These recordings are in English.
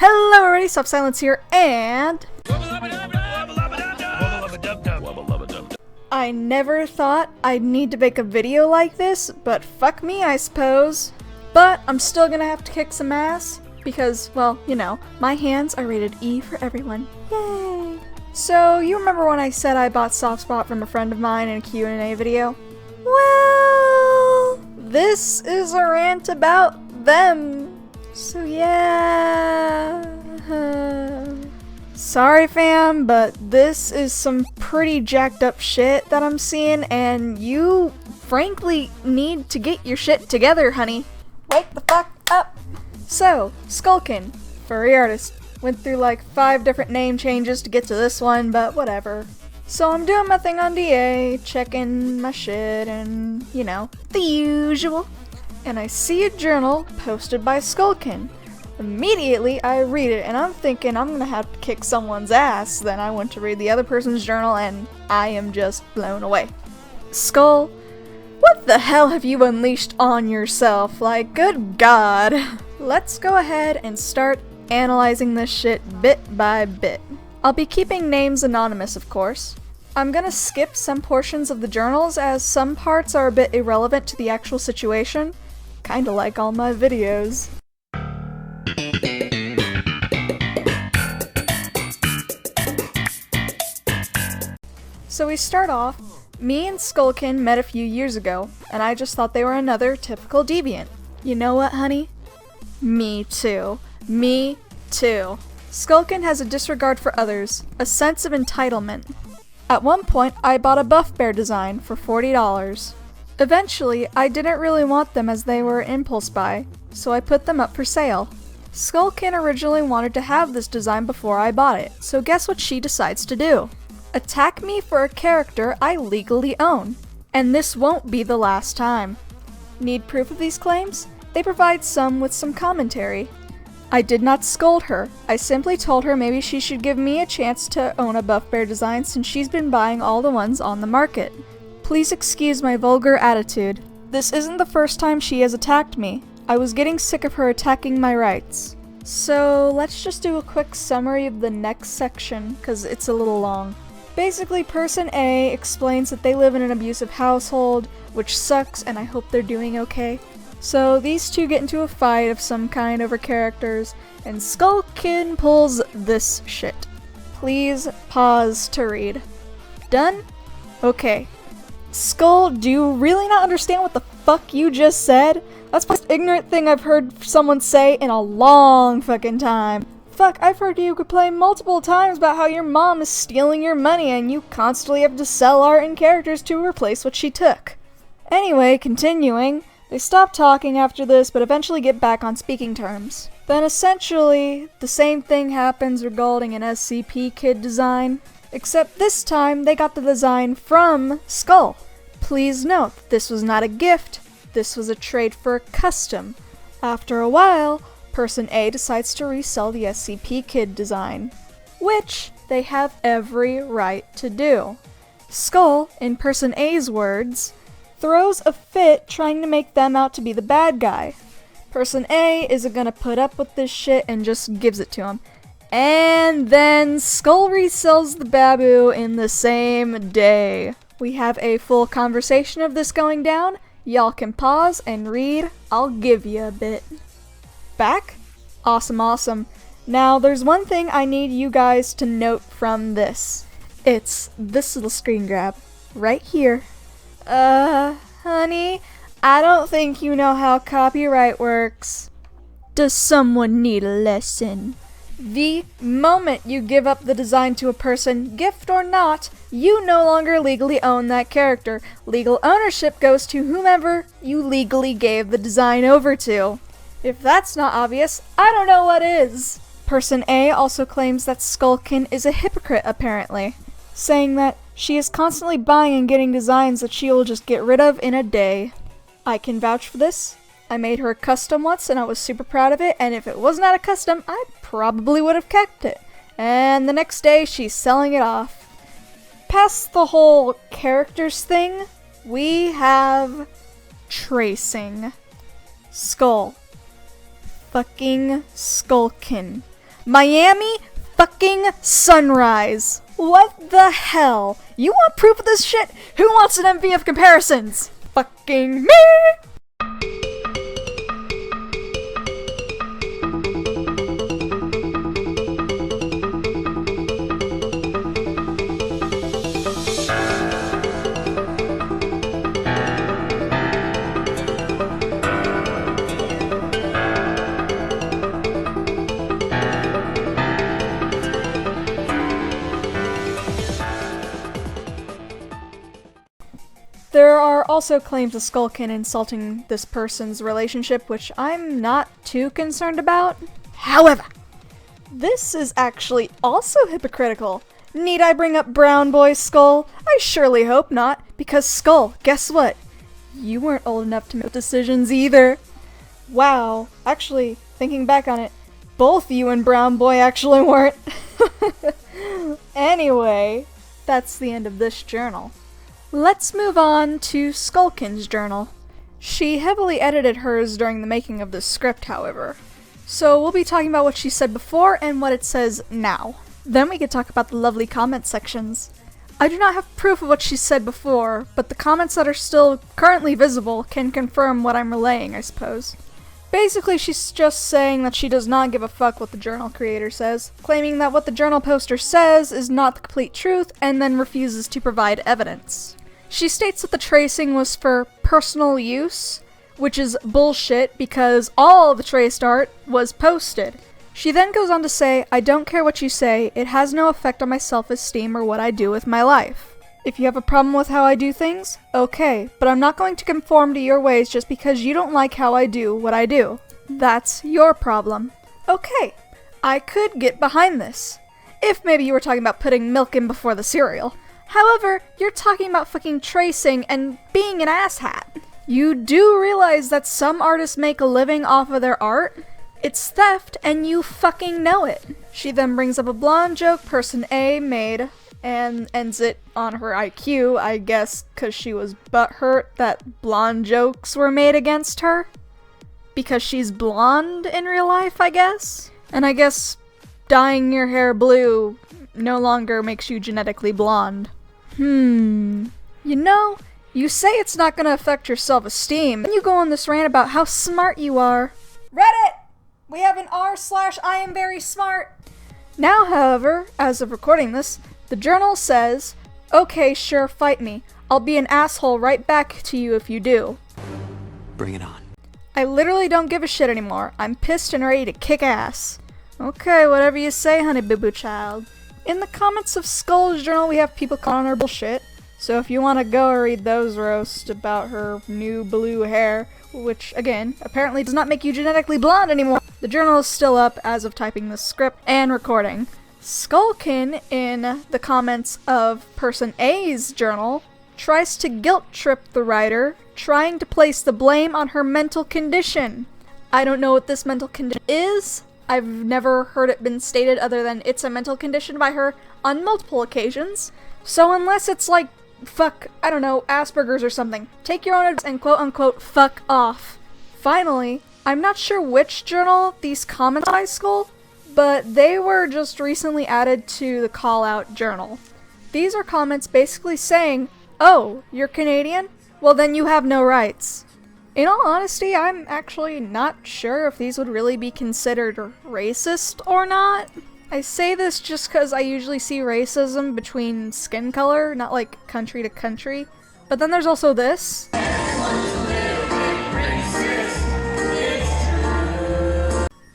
Hello everybody, Stop Silence here, and I never thought I'd need to make a video like this, but fuck me, I suppose. But I'm still gonna have to kick some ass, because, well, you know, my hands are rated E for everyone. Yay! So, you remember when I said I bought Soft Spot from a friend of mine in a Q&A video? Well, this is a rant about them. So yeah. Sorry fam, but this is some pretty jacked up shit that I'm seeing, and you frankly need to get your shit together, honey. Wake the fuck up. So, Skullkiin, furry artist, went through like 5 different name changes to get to this one, but whatever. So I'm doing my thing on DA, checking my shit and, you know, the usual. And I see a journal posted by Skullkiin. Immediately, I read it, and I'm thinking I'm gonna have to kick someone's ass. Then I went to read the other person's journal, and I am just blown away. Skull, what the hell have you unleashed on yourself? Like, good God. Let's go ahead and start analyzing this shit bit by bit. I'll be keeping names anonymous, of course. I'm gonna skip some portions of the journals, as some parts are a bit irrelevant to the actual situation. Kinda like all my videos. So we start off, me and Skullkiin met a few years ago, and I just thought they were another typical deviant. You know what, honey? Me too. Me too. Skullkiin has a disregard for others, a sense of entitlement. At one point, I bought a Buff Bear design for $40. Eventually, I didn't really want them as they were an impulse buy, so I put them up for sale. Skullkiin originally wanted to have this design before I bought it, so guess what she decides to do? Attack me for a character I legally own. And this won't be the last time. Need proof of these claims? They provide some with some commentary. I did not scold her. I simply told her maybe she should give me a chance to own a Buff Bear design since she's been buying all the ones on the market. Please excuse my vulgar attitude. This isn't the first time she has attacked me. I was getting sick of her attacking my rights. So let's just do a quick summary of the next section, cause it's a little long. Basically, person A explains that they live in an abusive household, which sucks, and I hope they're doing okay. So these two get into a fight of some kind over characters, and Skullkiin pulls this shit. Please pause to read. Done? Okay. Skull, do you really not understand what the fuck you just said? That's the most ignorant thing I've heard someone say in a long fucking time. Fuck, I've heard you complain multiple times about how your mom is stealing your money and you constantly have to sell art and characters to replace what she took. Anyway, continuing, they stop talking after this but eventually get back on speaking terms. Then essentially, the same thing happens regarding an SCP kid design. Except this time, they got the design from Skull. Please note, this was not a gift, this was a trade for a custom. After a while, person A decides to resell the SCP Kid design, which they have every right to do. Skull, in person A's words, throws a fit trying to make them out to be the bad guy. Person A isn't gonna put up with this shit and just gives it to him. And then Skull resells the Babu in the same day. We have a full conversation of this going down. Y'all can pause and read. I'll give you a bit. Back? Awesome, awesome. Now, there's one thing I need you guys to note from this. It's this little screen grab. Right here. Honey, I don't think you know how copyright works. Does someone need a lesson? The moment you give up the design to a person, gift or not, you no longer legally own that character. Legal ownership goes to whomever you legally gave the design over to. If that's not obvious, I don't know what is. Person A also claims that Skullkiin is a hypocrite, apparently, saying that she is constantly buying and getting designs that she will just get rid of in a day. I can vouch for this. I made her a custom once and I was super proud of it, and if it was not a custom, I probably would have kept it. And the next day, she's selling it off. Past the whole characters thing, we have tracing. Skull. Fucking Skullkiin. Miami fucking Sunrise. What the hell? You want proof of this shit? Who wants an MV of comparisons? Fucking me! There are also claims of Skullkiin insulting this person's relationship, which I'm not too concerned about. However, this is actually also hypocritical. Need I bring up Brown Boy Skull? I surely hope not, because Skull, guess what? You weren't old enough to make decisions either. Wow, actually, thinking back on it, both you and Brown Boy actually weren't. Anyway, that's the end of this journal. Let's move on to Skullkiin's journal. She heavily edited hers during the making of this script, however. So we'll be talking about what she said before and what it says now. Then we could talk about the lovely comment sections. I do not have proof of what she said before, but the comments that are still currently visible can confirm what I'm relaying, I suppose. Basically, she's just saying that she does not give a fuck what the journal creator says, claiming that what the journal poster says is not the complete truth, and then refuses to provide evidence. She states that the tracing was for personal use, which is bullshit because all the traced art was posted. She then goes on to say, I don't care what you say, it has no effect on my self-esteem or what I do with my life. If you have a problem with how I do things, okay, but I'm not going to conform to your ways just because you don't like how I do what I do. That's your problem. Okay, I could get behind this. If maybe you were talking about putting milk in before the cereal. However, you're talking about fucking tracing and being an asshat. You do realize that some artists make a living off of their art? It's theft, and you fucking know it. She then brings up a blonde joke person A made, and ends it on her IQ, I guess, because she was butthurt that blonde jokes were made against her. Because she's blonde in real life, I guess? And I guess dyeing your hair blue no longer makes you genetically blonde. You know, you say it's not gonna affect your self-esteem, and you go on this rant about how smart you are. Reddit! We have an r/I am very smart. Now, however, as of recording this, the journal says, okay, sure, fight me. I'll be an asshole right back to you if you do. Bring it on. I literally don't give a shit anymore. I'm pissed and ready to kick ass. Okay, whatever you say, honey boo boo child. In the comments of Skull's journal, we have people calling her bullshit. So if you want to go read those roasts about her new blue hair, which, again, apparently does not make you genetically blonde anymore, the journal is still up as of typing this script and recording. Skullkiin, in the comments of person A's journal, tries to guilt trip the writer, trying to place the blame on her mental condition. I don't know what this mental condition is. I've never heard it been stated other than it's a mental condition by her on multiple occasions. So unless it's like, fuck, I don't know, Asperger's or something, take your own advice and quote-unquote fuck off. Finally, I'm not sure which journal these comments by Skull, but they were just recently added to the call-out journal. These are comments basically saying, oh, you're Canadian? Well then you have no rights. In all honesty, I'm actually not sure if these would really be considered racist or not. I say this just because I usually see racism between skin color, not like country to country. But then there's also this.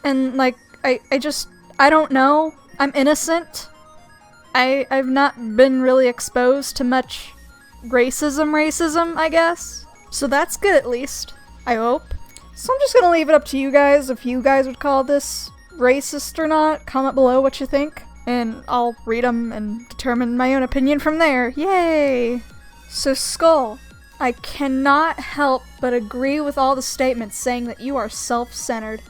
And like, I don't know. I'm innocent. I've not been really exposed to much racism, I guess. So that's good at least, I hope. So I'm just gonna leave it up to you guys if you guys would call this racist or not. Comment below what you think, and I'll read them and determine my own opinion from there. Yay! So Skull, I cannot help but agree with all the statements saying that you are self-centered.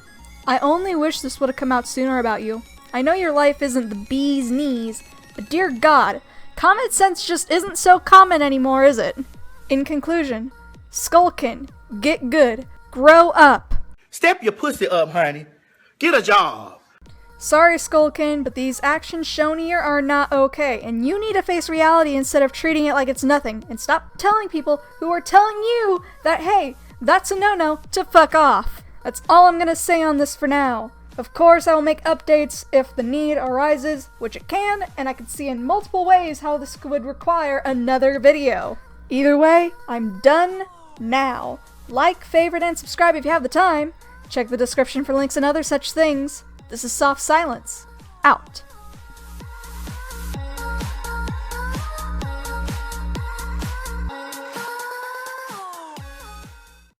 I only wish this would have come out sooner about you. I know your life isn't the bee's knees, but dear God, common sense just isn't so common anymore, is it? In conclusion, Skullkiin, get good, grow up. Step your pussy up, honey. Get a job. Sorry, Skullkiin, but these actions shown here are not okay, and you need to face reality instead of treating it like it's nothing, and stop telling people who are telling you that, hey, that's a no-no, to fuck off. That's all I'm gonna say on this for now. Of course, I will make updates if the need arises, which it can, and I can see in multiple ways how this would require another video. Either way, I'm done now. Like, favorite, and subscribe if you have the time. Check the description for links and other such things. This is Soft Silence. Out.